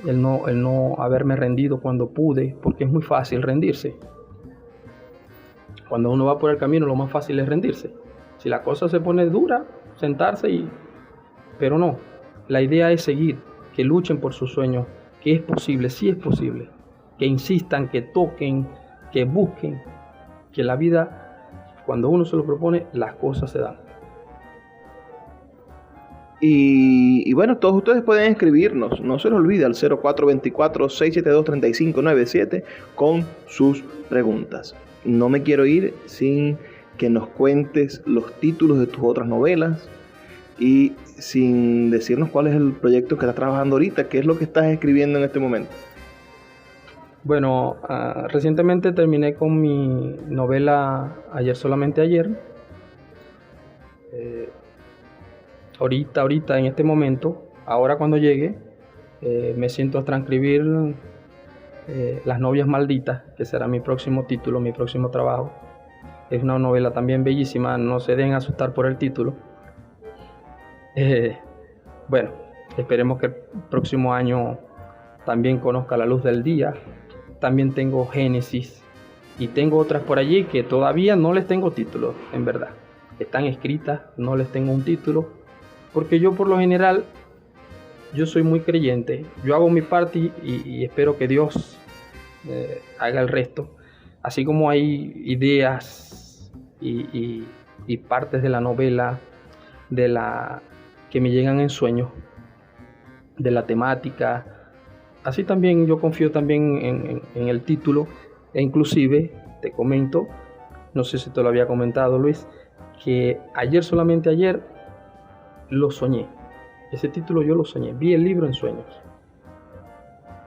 El no haberme rendido cuando pude, porque es muy fácil rendirse. Cuando uno va por el camino, lo más fácil es rendirse. Si la cosa se pone dura, sentarse pero no. La idea es seguir, que luchen por sus sueños, que es posible, sí es posible. Que insistan, que toquen, que busquen, que la vida... Cuando uno se lo propone, las cosas se dan. Y bueno, todos ustedes pueden escribirnos, no se les olvide, al 0424-672-3597 con sus preguntas. No me quiero ir sin que nos cuentes los títulos de tus otras novelas y sin decirnos cuál es el proyecto que estás trabajando ahorita, qué es lo que estás escribiendo en este momento. Bueno, recientemente terminé con mi novela Ayer solamente ayer. Ahorita, en este momento, ahora cuando llegue, me siento a transcribir Las novias malditas, que será mi próximo título, mi próximo trabajo. Es una novela también bellísima, no se den asustar por el título. Bueno, esperemos que el próximo año también conozca la luz del día. También tengo Génesis y tengo otras por allí que todavía no les tengo título, en verdad. Están escritas, no les tengo un título, porque yo por lo general, yo soy muy creyente. Yo hago mi parte y espero que Dios haga el resto. Así como hay ideas y partes de la novela que me llegan en sueños, de la temática. Así también yo confío también en el título, e inclusive te comento, no sé si te lo había comentado, Luis, que ayer solamente ayer lo soñé. Ese título yo lo soñé, vi el libro en sueños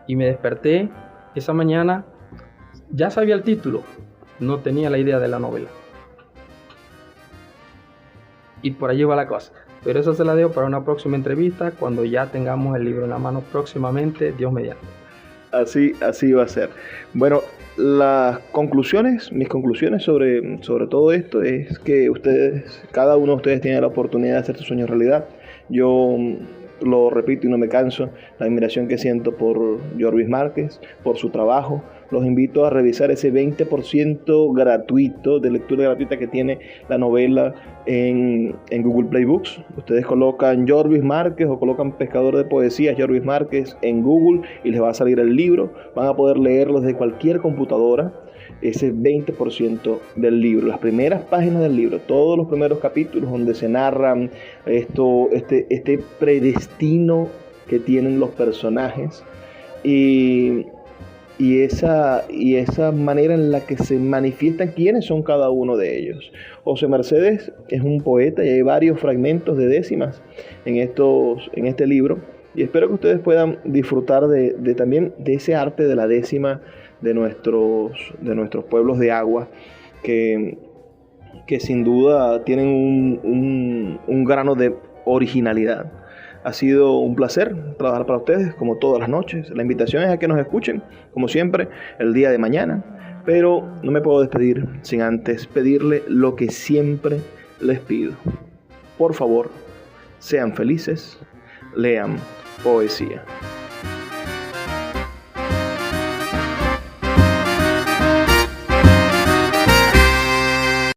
y me desperté esa mañana, ya sabía el título, no tenía la idea de la novela. Y por allí va la cosa. Pero eso se la dejo para una próxima entrevista, cuando ya tengamos el libro en la mano próximamente, Dios mediante. Así va a ser. Bueno, mis conclusiones sobre todo esto es que cada uno de ustedes tiene la oportunidad de hacer sus sueños realidad. Yo lo repito y no me canso, la admiración que siento por Jorvis Márquez, por su trabajo. Los invito a revisar ese 20% gratuito, de lectura gratuita que tiene la novela en Google Play Books. Ustedes colocan Jorvis Márquez o colocan Pescador de Poesías Jorvis Márquez en Google y les va a salir el libro. Van a poder leerlo desde cualquier computadora. Ese 20% del libro, las primeras páginas del libro, todos los primeros capítulos donde se narran este predestino que tienen los personajes, y esa manera en la que se manifiestan quiénes son cada uno de ellos. José Mercedes es un poeta y hay varios fragmentos de décimas en este libro, y espero que ustedes puedan disfrutar también de ese arte de la décima de nuestros pueblos de agua, que sin duda tienen un grano de originalidad. Ha sido un placer trabajar para ustedes, como todas las noches. La invitación es a que nos escuchen, como siempre, el día de mañana. Pero no me puedo despedir sin antes pedirle lo que siempre les pido. Por favor, sean felices, lean poesía.